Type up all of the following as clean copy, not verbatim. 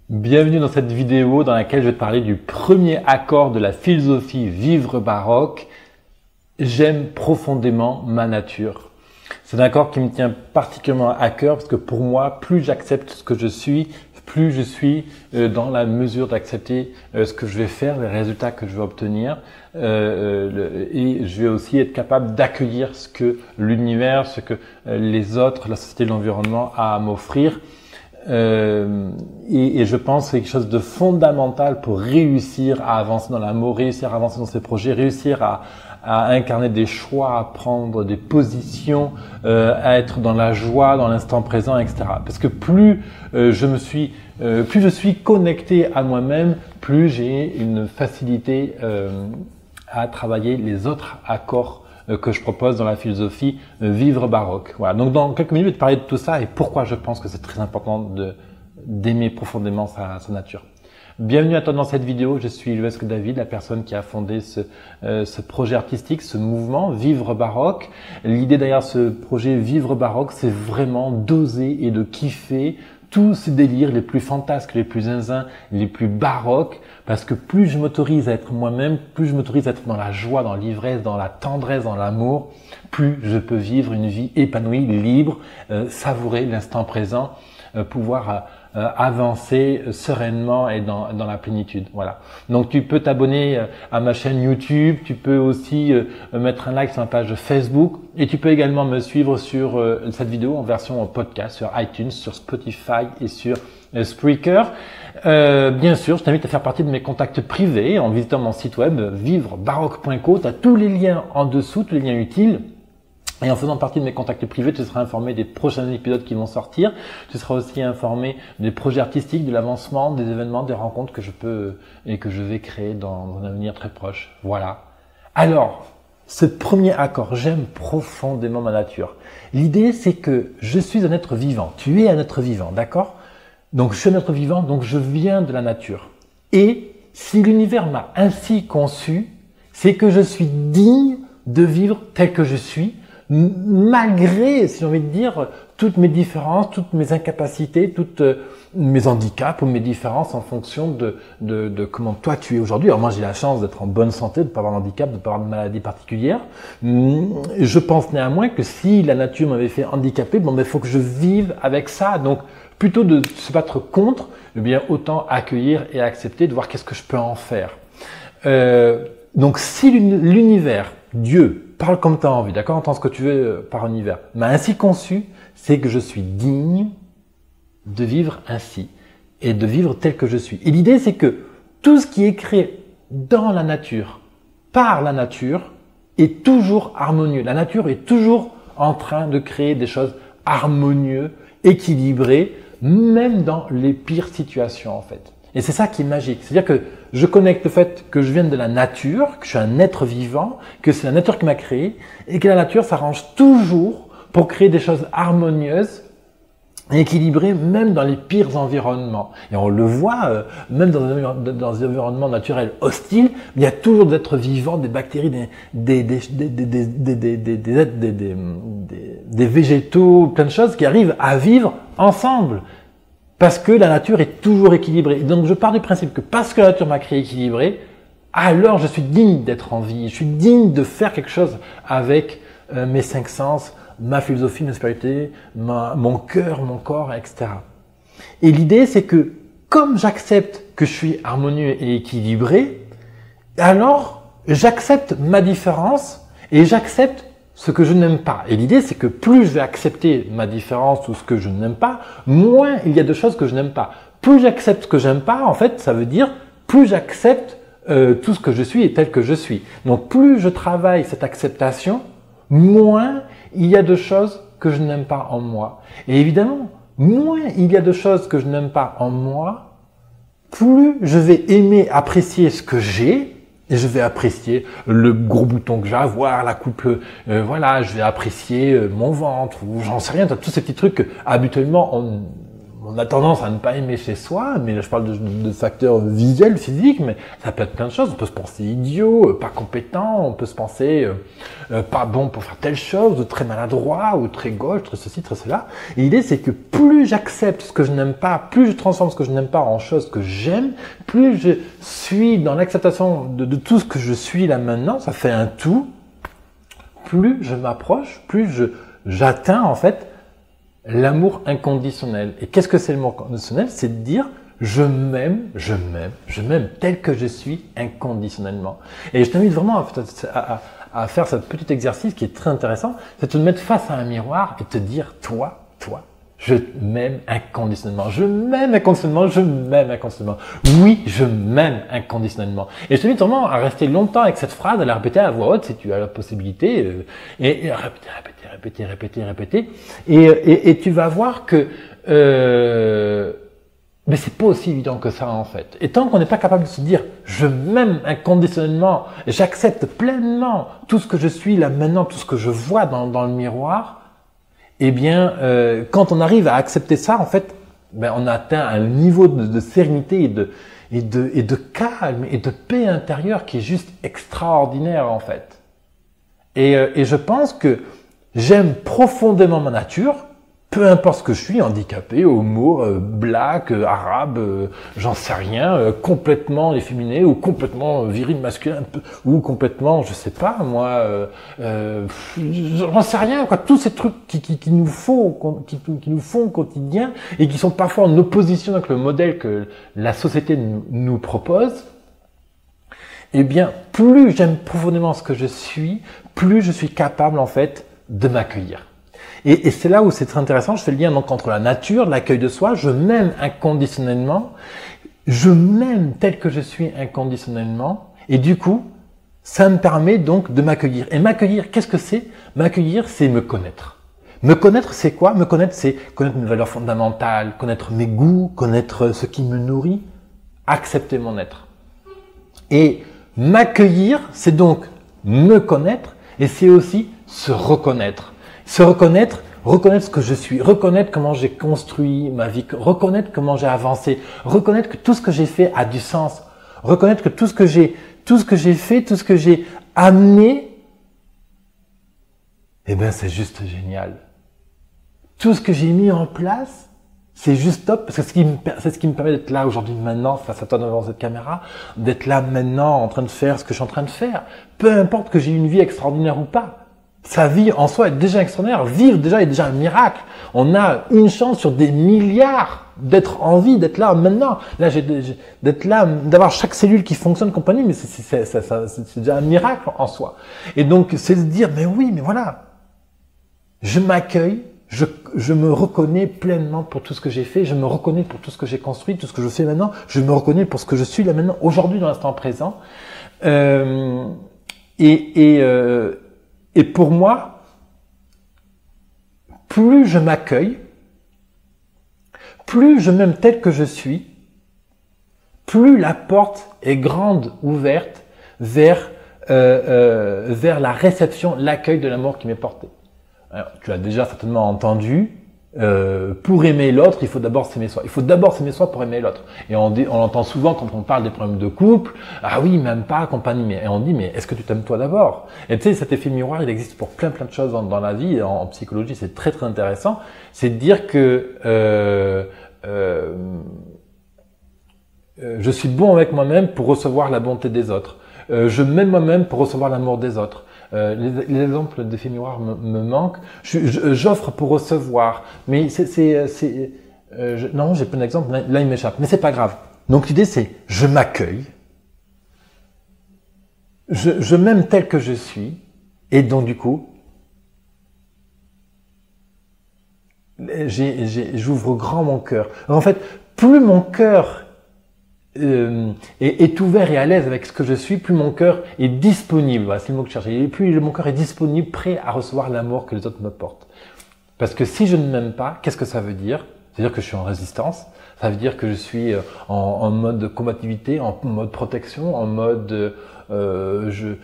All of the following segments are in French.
Bienvenue dans cette vidéo dans laquelle je vais te parler du premier accord de la philosophie Vivre baroque. J'aime profondément ma nature. C'est un accord qui me tient particulièrement à cœur parce que pour moi, plus j'accepte ce que je suis, plus je suis dans la mesure d'accepter ce que je vais faire, les résultats que je vais obtenir. Et je vais aussi être capable d'accueillir ce que l'univers, ce que les autres, la société, l'environnement a à m'offrir. Et je pense que c'est quelque chose de fondamental pour réussir à avancer dans l'amour, réussir à avancer dans ses projets, réussir à incarner des choix, à prendre des positions, à être dans la joie, dans l'instant présent, etc. Parce que plus je suis connecté à moi-même, plus j'ai une facilité à travailler les autres accords que je propose dans la philosophie Vivre baroque. Voilà. Donc dans quelques minutes, je vais te parler de tout ça et pourquoi je pense que c'est très important d'aimer profondément sa nature. Bienvenue à toi dans cette vidéo, je suis Luesque David, la personne qui a fondé ce projet artistique, ce mouvement Vivre baroque. L'idée derrière ce projet Vivre baroque, c'est vraiment d'oser et de kiffer tous ces délires les plus fantasques, les plus zinzins, les plus baroques, parce que plus je m'autorise à être moi-même, plus je m'autorise à être dans la joie, dans l'ivresse, dans la tendresse, dans l'amour, plus je peux vivre une vie épanouie, libre, savourer l'instant présent, pouvoir avancer sereinement et dans la plénitude. Voilà. Donc tu peux t'abonner à ma chaîne YouTube, tu peux aussi mettre un like sur ma page Facebook et tu peux également me suivre sur cette vidéo en version podcast sur iTunes, sur Spotify et sur Spreaker. Bien sûr, je t'invite à faire partie de mes contacts privés en visitant mon site web vivrebaroque.co. Tu as tous les liens en dessous, tous les liens utiles. Et en faisant partie de mes contacts privés, tu seras informé des prochains épisodes qui vont sortir. Tu seras aussi informé des projets artistiques, de l'avancement, des événements, des rencontres que je peux et que je vais créer dans un avenir très proche. Voilà. Alors, ce premier accord, j'aime profondément ma nature. L'idée, c'est que je suis un être vivant. Tu es un être vivant, d'accord? Donc, je suis un être vivant, donc je viens de la nature. Et si l'univers m'a ainsi conçu, c'est que je suis digne de vivre tel que je suis, malgré, si j'ai envie de dire, toutes mes différences, toutes mes incapacités, toutes mes handicaps ou mes différences en fonction de comment toi tu es aujourd'hui. Alors moi j'ai la chance d'être en bonne santé, de ne pas avoir de handicap, de ne pas avoir de maladie particulière. Je pense néanmoins que si la nature m'avait fait handicaper, bon, mais il faut que je vive avec ça. Donc plutôt de se battre contre, eh bien autant accueillir et accepter, de voir qu'est-ce que je peux en faire. Donc si l'univers, Dieu, parle comme tu as envie, d'accord? Entends ce que tu veux par univers. M'a ainsi conçu, c'est que je suis digne de vivre ainsi et de vivre tel que je suis. Et l'idée, c'est que tout ce qui est créé dans la nature, par la nature, est toujours harmonieux. La nature est toujours en train de créer des choses harmonieuses, équilibrées, même dans les pires situations en fait. Et c'est ça qui est magique. C'est-à-dire que je connecte le fait que je viens de la nature, que je suis un être vivant, que c'est la nature qui m'a créé et que la nature s'arrange toujours pour créer des choses harmonieuses et équilibrées même dans les pires environnements. Et on le voit, même dans des environnements naturels hostiles, il y a toujours des êtres vivants, des bactéries, des végétaux, plein de choses qui arrivent à vivre ensemble. Parce que la nature est toujours équilibrée. Donc je pars du principe que parce que la nature m'a créé équilibré, alors je suis digne d'être en vie. Je suis digne de faire quelque chose avec mes cinq sens, ma philosophie, ma spiritualité, mon cœur, mon corps, etc. Et l'idée, c'est que comme j'accepte que je suis harmonieux et équilibré, alors j'accepte ma différence et j'accepte ce que je n'aime pas. Et l'idée, c'est que plus je vais accepter ma différence ou ce que je n'aime pas, moins il y a de choses que je n'aime pas. Plus j'accepte ce que j'aime pas, en fait, ça veut dire plus j'accepte tout ce que je suis et tel que je suis. Donc, plus je travaille cette acceptation, moins il y a de choses que je n'aime pas en moi. Et évidemment, moins il y a de choses que je n'aime pas en moi, plus je vais aimer, apprécier ce que j'ai. Et je vais apprécier le gros bouton que j'ai à avoir, la coupe, voilà, je vais apprécier mon ventre, ou j'en sais rien, tous ces petits trucs que habituellement on a tendance à ne pas aimer chez soi, mais là je parle de facteurs visuels, physiques, mais ça peut être plein de choses. On peut se penser idiot, pas compétent, on peut se penser pas bon pour faire telle chose, ou très maladroit, ou très gauche, très ceci, très cela. Et l'idée c'est que plus j'accepte ce que je n'aime pas, plus je transforme ce que je n'aime pas en choses que j'aime, plus je suis dans l'acceptation de tout ce que je suis là maintenant, ça fait un tout, plus je m'approche, plus j'atteins en fait l'amour inconditionnel. Et qu'est-ce que c'est l'amour inconditionnel? C'est de dire je m'aime tel que je suis inconditionnellement. Et je t'invite vraiment à faire ce petit exercice qui est très intéressant, c'est de te mettre face à un miroir et te dire toi, je m'aime inconditionnellement. Je m'aime inconditionnellement, je m'aime inconditionnellement. Oui, je m'aime inconditionnellement. Et je t'invite vraiment à rester longtemps avec cette phrase, à la répéter à voix haute si tu as la possibilité, et répéter. Et tu vas voir que mais c'est pas aussi évident que ça en fait. Et tant qu'on n'est pas capable de se dire je m'aime inconditionnellement, j'accepte pleinement tout ce que je suis là maintenant, tout ce que je vois dans le miroir, eh bien, quand on arrive à accepter ça, en fait, ben, on atteint un niveau de sérénité et de calme et de paix intérieure qui est juste extraordinaire, en fait. Et je pense que j'aime profondément ma nature, peu importe ce que je suis, handicapé, homo, black, arabe, j'en sais rien, complètement efféminé ou complètement viril, masculin, ou complètement, je sais pas, moi, j'en sais rien, quoi. Tous ces trucs qui nous font au quotidien et qui sont parfois en opposition avec le modèle que la société nous propose. Eh bien, plus j'aime profondément ce que je suis, plus je suis capable, en fait, de m'accueillir. Et c'est là où c'est très intéressant, je fais le lien donc entre la nature, l'accueil de soi, je m'aime inconditionnellement, je m'aime tel que je suis inconditionnellement, et du coup, ça me permet donc de m'accueillir. Et m'accueillir, qu'est-ce que c'est? M'accueillir, c'est me connaître. Me connaître, c'est quoi? Me connaître, c'est connaître mes valeurs fondamentales, connaître mes goûts, connaître ce qui me nourrit, accepter mon être. Et m'accueillir, c'est donc me connaître, et c'est aussi se reconnaître. Se reconnaître ce que je suis, reconnaître comment j'ai construit ma vie, reconnaître comment j'ai avancé, reconnaître que tout ce que j'ai fait a du sens, reconnaître que tout ce que j'ai fait, tout ce que j'ai amené, eh ben c'est juste génial. Tout ce que j'ai mis en place, c'est juste top, parce que c'est ce qui me permet d'être là aujourd'hui, maintenant, face à toi devant cette caméra, d'être là maintenant en train de faire ce que je suis en train de faire. Peu importe que j'ai une vie extraordinaire ou pas. Sa vie en soi est déjà extraordinaire. Vivre déjà est déjà un miracle. On a une chance sur des milliards d'être en vie, d'être là maintenant. Là, d'être là, d'avoir chaque cellule qui fonctionne, compagnie, mais c'est déjà un miracle en soi. Et donc, c'est de dire, mais oui, mais voilà. Je m'accueille, je me reconnais pleinement pour tout ce que j'ai fait, je me reconnais pour tout ce que j'ai construit, tout ce que je fais maintenant, je me reconnais pour ce que je suis là maintenant, aujourd'hui, dans l'instant présent. Et pour moi, plus je m'accueille, plus je m'aime tel que je suis, plus la porte est grande, ouverte vers la réception, l'accueil de l'amour qui m'est porté. Alors, tu as déjà certainement entendu, pour aimer l'autre, il faut d'abord s'aimer soi. Il faut d'abord s'aimer soi pour aimer l'autre. Et on entend souvent quand on parle des problèmes de couple, ah oui, même pas, compagnie. Mais, et on dit, mais est-ce que tu t'aimes toi d'abord? Et tu sais, cet effet miroir, il existe pour plein de choses dans la vie. En psychologie, c'est très intéressant. C'est de dire que je suis bon avec moi-même pour recevoir la bonté des autres. Je m'aime moi-même pour recevoir l'amour des autres. Les exemples d'effet miroir me manquent. J'offre pour recevoir, mais non, j'ai plein d'exemples. Là, il m'échappe, mais c'est pas grave. Donc l'idée, c'est je m'accueille, je m'aime tel que je suis, et donc du coup, j'ouvre grand mon cœur. En fait, plus mon cœur est ouvert et à l'aise avec ce que je suis, plus mon cœur est disponible, voilà, c'est le mot que je cherchais, et plus mon cœur est disponible, prêt à recevoir l'amour que les autres me portent. Parce que si je ne m'aime pas, qu'est-ce que ça veut dire? C'est-à-dire que je suis en résistance, ça veut dire que je suis en mode combativité, en mode protection, en mode de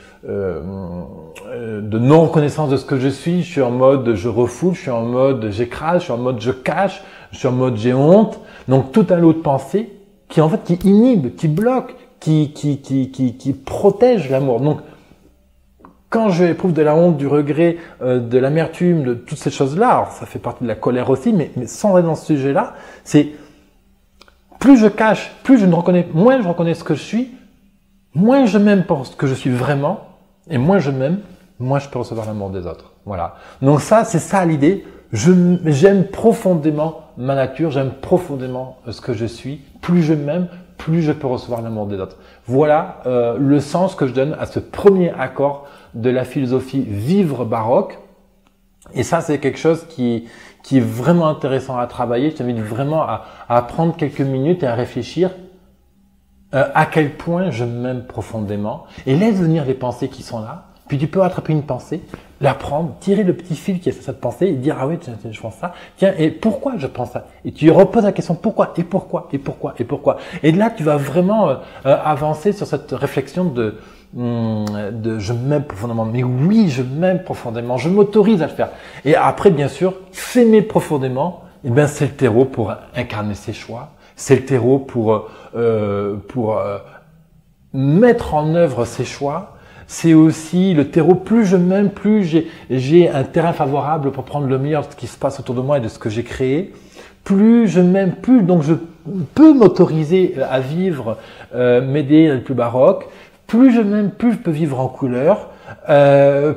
non-reconnaissance de ce que je suis en mode je refoule, je suis en mode j'écrase, je suis en mode je cache, je suis en mode j'ai honte. Donc tout un lot de pensées qui en fait qui inhibe, qui bloque, qui protège l'amour. Donc quand je éprouve de la honte, du regret, de l'amertume, de toutes ces choses-là, alors ça fait partie de la colère aussi, mais sans aller dans ce sujet-là, c'est plus je cache, plus je ne reconnais, moins je reconnais ce que je suis, moins je m'aime pour ce que je suis vraiment, et moins je m'aime, moins je peux recevoir l'amour des autres. Voilà. Donc ça, c'est ça l'idée. J'aime profondément ma nature, j'aime profondément ce que je suis. Plus je m'aime, plus je peux recevoir l'amour des autres. Voilà le sens que je donne à ce premier accord de la philosophie vivre baroque. Et ça, c'est quelque chose qui est vraiment intéressant à travailler. Je t'invite vraiment à prendre quelques minutes et à réfléchir à quel point je m'aime profondément. Et laisse venir les pensées qui sont là. Puis tu peux attraper une pensée, la prendre, tirer le petit fil qui est sur cette pensée et dire « Ah oui, tiens, je pense ça. Tiens, et pourquoi je pense ça ?» Et tu reposes la question « Pourquoi ?» et « Pourquoi ?» et « Pourquoi ?» et « Pourquoi ?» Et là, tu vas vraiment avancer sur cette réflexion de je m'aime profondément. Mais oui, je m'aime profondément. Je m'autorise à le faire. Et après, bien sûr, s'aimer profondément, eh bien, c'est le terreau pour incarner ses choix. C'est le terreau pour mettre en œuvre ses choix. C'est aussi le terreau, plus je m'aime, plus j'ai un terrain favorable pour prendre le meilleur de ce qui se passe autour de moi et de ce que j'ai créé. Plus je m'aime, plus donc je peux m'autoriser à vivre mes idées les plus baroques. Plus je m'aime, plus je peux vivre en couleur.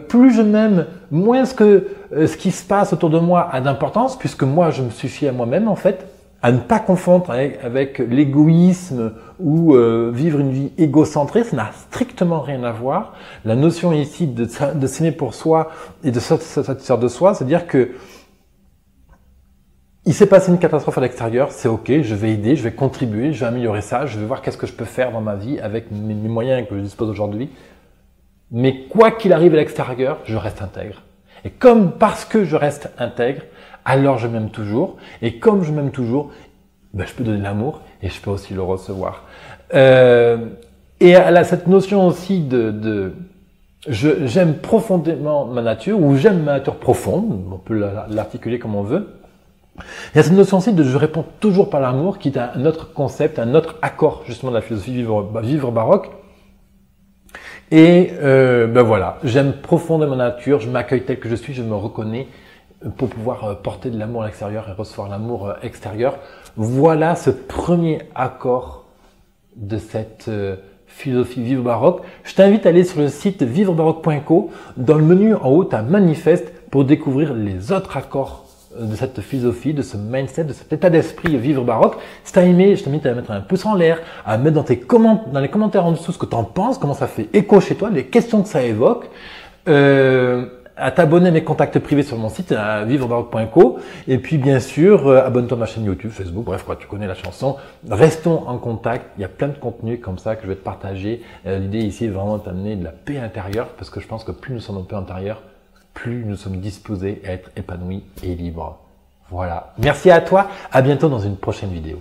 Plus je m'aime, moins ce qui se passe autour de moi a d'importance, puisque moi je me suffis à moi-même en fait. À ne pas confondre avec l'égoïsme ou vivre une vie égocentrée, ça n'a strictement rien à voir. La notion ici de s'aimer pour soi et de se satisfaire de soi, c'est-à-dire que il s'est passé une catastrophe à l'extérieur, c'est ok, je vais aider, je vais contribuer, je vais améliorer ça, je vais voir qu'est-ce que je peux faire dans ma vie avec mes moyens que je dispose aujourd'hui. Mais quoi qu'il arrive à l'extérieur, je reste intègre. Et parce que je reste intègre, alors je m'aime toujours. Et comme je m'aime toujours, ben, je peux donner de l'amour et je peux aussi le recevoir. Et elle a cette notion aussi j'aime profondément ma nature, ou j'aime ma nature profonde, on peut l'articuler comme on veut. Il y a cette notion aussi de je réponds toujours par l'amour, qui est un autre concept, un autre accord justement de la philosophie vivre baroque. Et ben voilà, j'aime profondément ma nature, je m'accueille tel que je suis, je me reconnais pour pouvoir porter de l'amour à l'extérieur et recevoir l'amour extérieur. Voilà ce premier accord de cette philosophie vivre baroque. Je t'invite à aller sur le site vivrebaroque.co. Dans le menu en haut, tu as manifeste pour découvrir les autres accords de cette philosophie, de ce mindset, de cet état d'esprit vivre baroque. Si tu as aimé, je t'invite à mettre un pouce en l'air, à mettre dans les commentaires en dessous ce que tu en penses, comment ça fait écho chez toi, les questions que ça évoque. À t'abonner à mes contacts privés sur mon site, à vivrebaroque.co. Et puis, bien sûr, abonne-toi à ma chaîne YouTube, Facebook, bref, quoi, tu connais la chanson. Restons en contact. Il y a plein de contenus comme ça que je vais te partager. L'idée ici est vraiment de t'amener de la paix intérieure, parce que je pense que plus nous sommes en paix intérieure, plus nous sommes disposés à être épanouis et libres. Voilà. Merci à toi. À bientôt dans une prochaine vidéo.